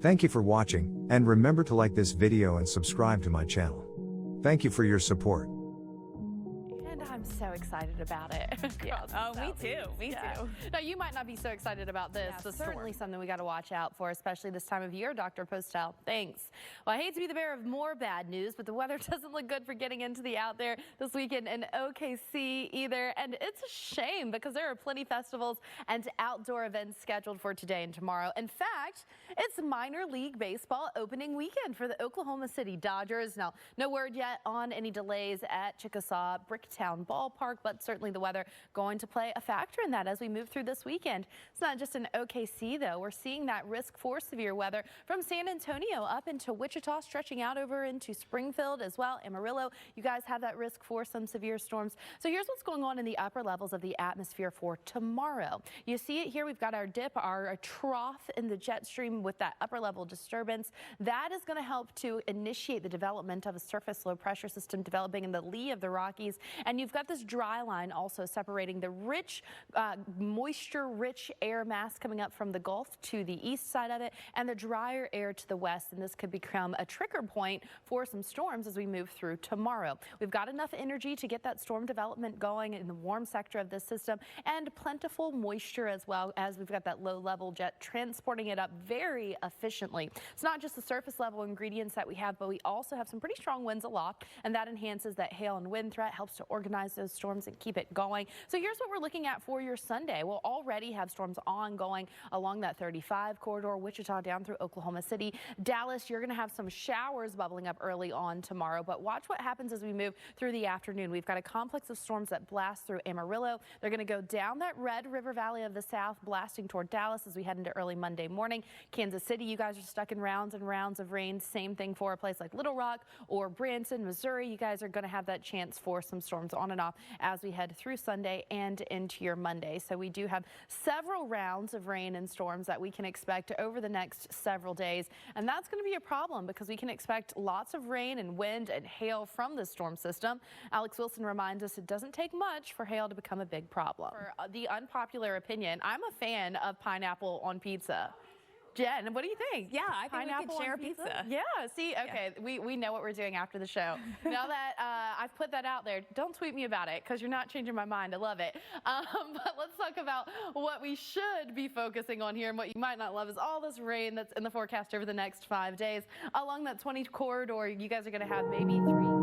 Thank you for watching, and remember to like this video and subscribe to my channel. Thank you for your support. And I'm so excited about it. Yeah. Oh, me too. Me too. Now, you might not be so excited about this. Yeah, This is certainly something we got to watch out for, especially this time of year, Dr. Postel. Thanks. Well, I hate to be the bearer of more bad news, but the weather doesn't look good for getting into the out there this weekend in OKC either. And it's a shame because there are plenty festivals and outdoor events scheduled for today and tomorrow. In fact, it's minor league baseball opening weekend for the Oklahoma City Dodgers. Now, no word yet on any delays at Chickasaw Bricktown Ballpark, but certainly the weather going to play a factor in that as we move through this weekend. It's not just in OKC, though. We're seeing that risk for severe weather from San Antonio up into Wichita, stretching out over into Springfield as well. Amarillo, you guys have that risk for some severe storms. So here's what's going on in the upper levels of the atmosphere for tomorrow. You see it here. We've got our dip, our trough in the jet stream with that upper level disturbance. That is going to help to initiate the development of a surface low pressure system developing in the lee of the Rockies. And you've got this dry line also separating the rich, moisture-rich air mass coming up from the Gulf to the east side of it and the drier air to the west. And this could become a trigger point for some storms as we move through tomorrow. We've got enough energy to get that storm development going in the warm sector of this system and plentiful moisture as well, as we've got that low-level jet transporting it up very efficiently. It's not just the surface level ingredients that we have, but we also have some pretty strong winds aloft, and that enhances that hail and wind threat, helps to organize those storms and keep it going. So here's what we're looking at for your Sunday. We'll already have storms ongoing along that 35 corridor, Wichita down through Oklahoma City. Dallas, you're going to have some showers bubbling up early on tomorrow, but watch what happens as we move through the afternoon. We've got a complex of storms that blast through Amarillo. They're going to go down that Red River Valley of the South, blasting toward Dallas as we head into early Monday morning. Kansas City, you guys are stuck in rounds and rounds of rain. Same thing for a place like Little Rock or Branson, Missouri. You guys are going to have that chance for some storms on and off as we head through Sunday and into your Monday. So we do have several rounds of rain and storms that we can expect over the next several days. And that's going to be a problem because we can expect lots of rain and wind and hail from this storm system. Alex Wilson reminds us it doesn't take much for hail to become a big problem. For the unpopular opinion, I'm a fan of pineapple on pizza. Jen, what do you think? Yeah, I think we could share pizza. Yeah, see, okay, yeah. We know what we're doing after the show. Now that I've put that out there, don't tweet me about it because you're not changing my mind. I love it. But let's talk about what we should be focusing on here, and what you might not love is all this rain that's in the forecast over the next 5 days. Along that 20 corridor, you guys are going to have maybe 3.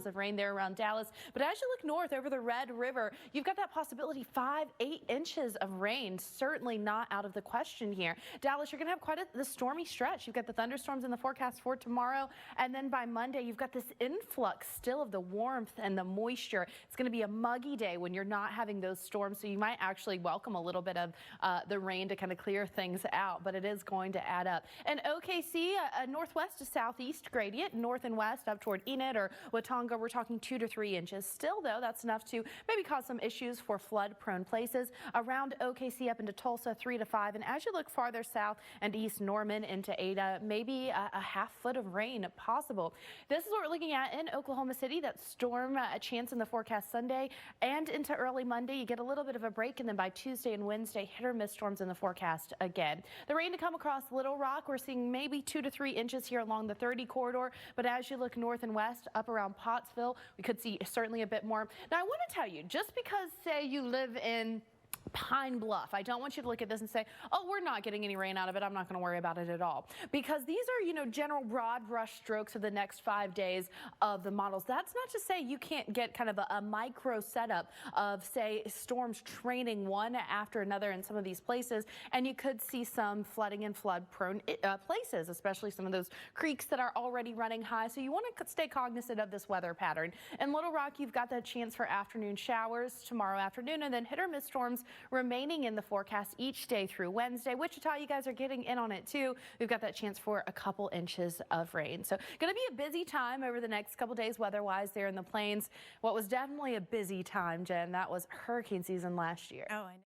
Of rain there around Dallas, but as you look north over the Red River, you've got that possibility 5-8 inches of rain. Certainly not out of the question here. Dallas, you're going to have quite the stormy stretch. You've got the thunderstorms in the forecast for tomorrow, and then by Monday you've got this influx still of the warmth and the moisture. It's going to be a muggy day when you're not having those storms, so you might actually welcome a little bit of the rain to kind of clear things out, but it is going to add up. And OKC, a northwest to southeast gradient, north and west up toward Enid or Watonga, we're talking 2 to 3 inches. Still, though, that's enough to maybe cause some issues for flood-prone places. Around OKC up into Tulsa, 3 to 5. And as you look farther south and east, Norman into Ada, maybe a half foot of rain possible. This is what we're looking at in Oklahoma City. That storm a chance in the forecast Sunday and into early Monday. You get a little bit of a break, and then by Tuesday and Wednesday, hit or miss storms in the forecast again. The rain to come across Little Rock, we're seeing maybe 2 to 3 inches here along the 30 corridor. But as you look north and west, up around Pottsville, we could see certainly a bit more. Now, I want to tell you, just because, say, you live in Pine Bluff, I don't want you to look at this and say, oh, we're not getting any rain out of it, I'm not going to worry about it at all. Because these are, general broad brush strokes of the next 5 days of the models. That's not to say you can't get kind of a micro setup of, say, storms training one after another in some of these places, and you could see some flooding and flood-prone places, especially some of those creeks that are already running high. So you want to stay cognizant of this weather pattern. In Little Rock, you've got that chance for afternoon showers tomorrow afternoon, and then hit or miss storms storms remaining in the forecast each day through Wednesday. Wichita, you guys are getting in on it too. We've got that chance for a couple inches of rain. So going to be a busy time over the next couple days weather-wise there in the plains. What was definitely a busy time, Jen, that was hurricane season last year. Oh, I know.